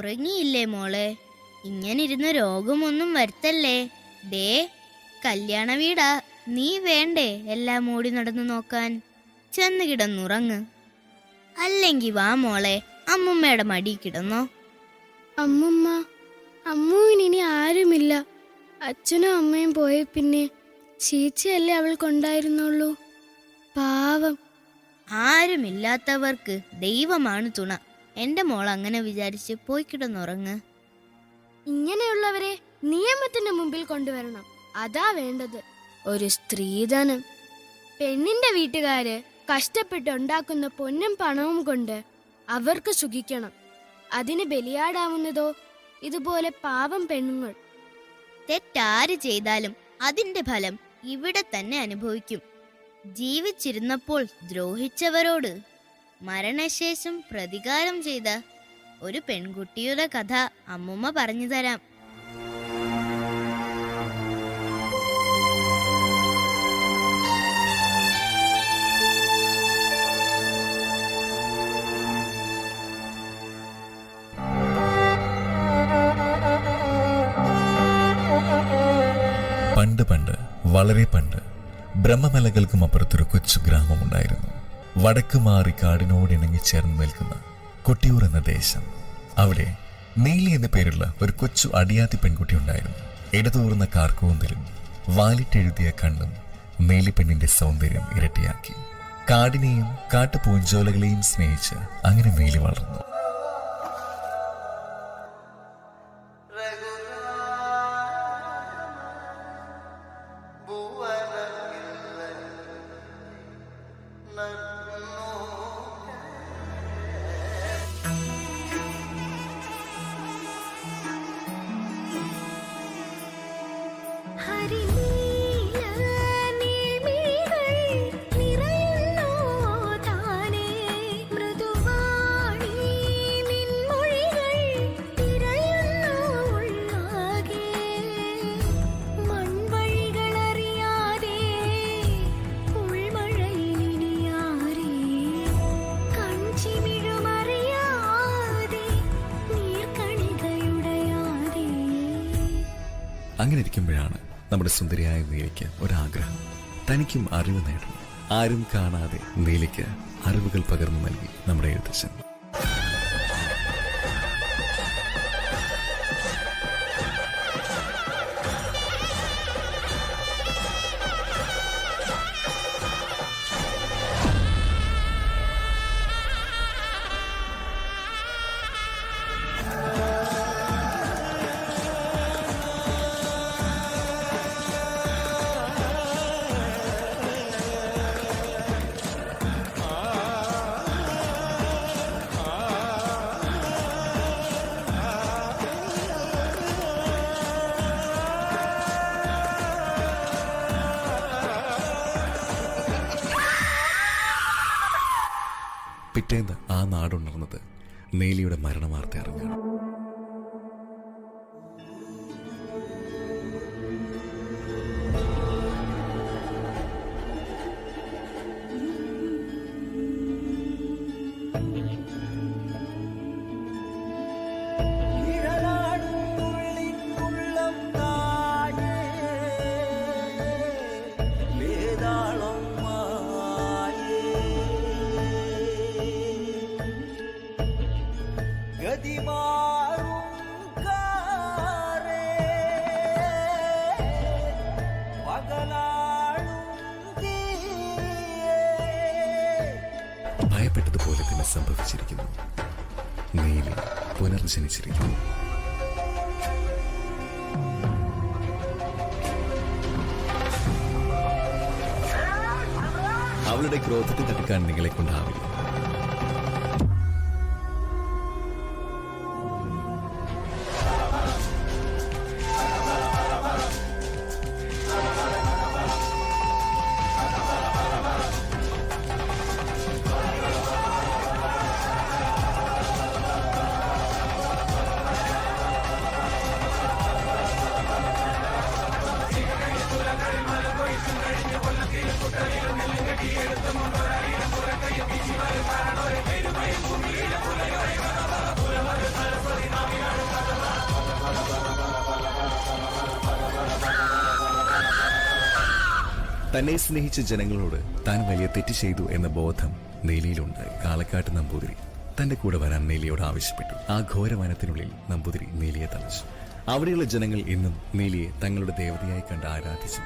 ഉറങ്ങിയില്ലേ മോളെ? ഇങ്ങനെ ഇരുന്ന് രോഗമൊന്നും വരുത്തല്ലേ. ദേ കല്യാണ വീടാ, നീ വേണ്ടേ എല്ലാം ഓടി നടന്നു നോക്കാൻ? ചെന്ന് കിടന്നുറങ്ങ്. അല്ലെങ്കി വാ മോളെ, അമ്മുമ്മയുടെ മടി കിടന്നോ. അമ്മുമ്മ, അമ്മുവിനി ആരുമില്ല. അച്ഛനും അമ്മയും പോയ പിന്നെ ചീച്ചയല്ലേ അവൾക്കുണ്ടായിരുന്നുള്ളൂ. പാവം. ആരുമില്ലാത്തവർക്ക് ദൈവമാണ് തുണ. എന്റെ മോൾ അങ്ങനെ വിചാരിച്ച് പോയി കിടന്നുറങ്ങ്. ഇങ്ങനെയുള്ളവരെ നിയമത്തിന്റെ മുമ്പിൽ കൊണ്ടുവരണം. അതാ വേണ്ടത്. ഒരു സ്ത്രീധനം. പെണ്ണിന്റെ വീട്ടുകാര് കഷ്ടപ്പെട്ടുണ്ടാക്കുന്ന പൊന്നും പണവും കൊണ്ട് അവർക്ക് സുഖിക്കണം. അതിന് ബലിയാടാവുന്നതോ ഇതുപോലെ പാവം പെണ്ണുങ്ങൾ. തെറ്റാര് ചെയ്താലും അതിന്റെ ഫലം ഇവിടെ തന്നെ അനുഭവിക്കും. ജീവിച്ചിരുന്നപ്പോൾ ദ്രോഹിച്ചവരോട് മരണശേഷം പ്രതികാരം ചെയ്ത ഒരു പെൺകുട്ടിയുടെ കഥ അമ്മുമ്മ പറഞ്ഞു തരാം. പണ്ട് പണ്ട്, വളരെ പണ്ട്, ബ്രഹ്മമലകൾക്കും അപ്പുറത്തൊരു കൊച്ചു ഗ്രാമമുണ്ടായിരുന്നു. വടക്ക് മാറി കാടിനോടിണങ്ങി ചേർന്ന് നിൽക്കുന്ന കൊട്ടിയൂർ എന്ന ദേശം. അവിടെ നീലി എന്ന പേരുള്ള ഒരു കൊച്ചു അടിയാത്തി പെൺകുട്ടി ഉണ്ടായിരുന്നു. ഇടതൂർന്ന കാർക്കൂന്തലും വാലിട്ടെഴുതിയ കണ്ണും നീലി പെണ്ണിന്റെ സൗന്ദര്യം ഇരട്ടിയാക്കി. കാടിനെയും കാട്ടുപൂഞ്ചോലകളെയും സ്നേഹിച്ച് അങ്ങനെ നീലി വളർന്നു. അങ്ങനെ ഇരിക്കുമ്പോഴാണ് നമ്മുടെ സുന്ദരിയായ നീലയ്ക്ക് ഒരാഗ്രഹം. തനിക്കും അറിവ് നേടണം. ആരും കാണാതെ നീലയ്ക്ക് അറിവുകൾ പകർന്നു നൽകി നമ്മുടെ എഴുത്തച്ഛൻ. പിറ്റേന്ന് ആ നാടുണർന്നത് നീലിയുടെ മരണവാർത്ത അറിഞ്ഞാണ്. ഭയപ്പെട്ടതുപോലെ തന്നെ സംഭവിച്ചിരിക്കുന്നു. നീലി പുനർജനിച്ചിരിക്കുന്നു. അവളുടെ ക്രോധത്തെ തട്ടിക്കാൻ നിങ്ങളെ കൊണ്ടാവില്ല. തന്നെ സ്നേഹിച്ച ജനങ്ങളോട് താൻ വലിയ തെറ്റ് ചെയ്തു എന്ന ബോധം നീലിയിലുണ്ടായി. കാലക്കാട്ട് നമ്പൂതിരി തന്റെ കൂടെ വരാൻ നീലിയോട് ആവശ്യപ്പെട്ടു. ആ ഘോരവനത്തിനുള്ളിൽ നമ്പൂതിരി നീലിയെ തളച്ചു. അവിടെയുള്ള ജനങ്ങൾ ഇന്നും നീലിയെ തങ്ങളുടെ ദേവതയായി കണ്ട് ആരാധിച്ചു.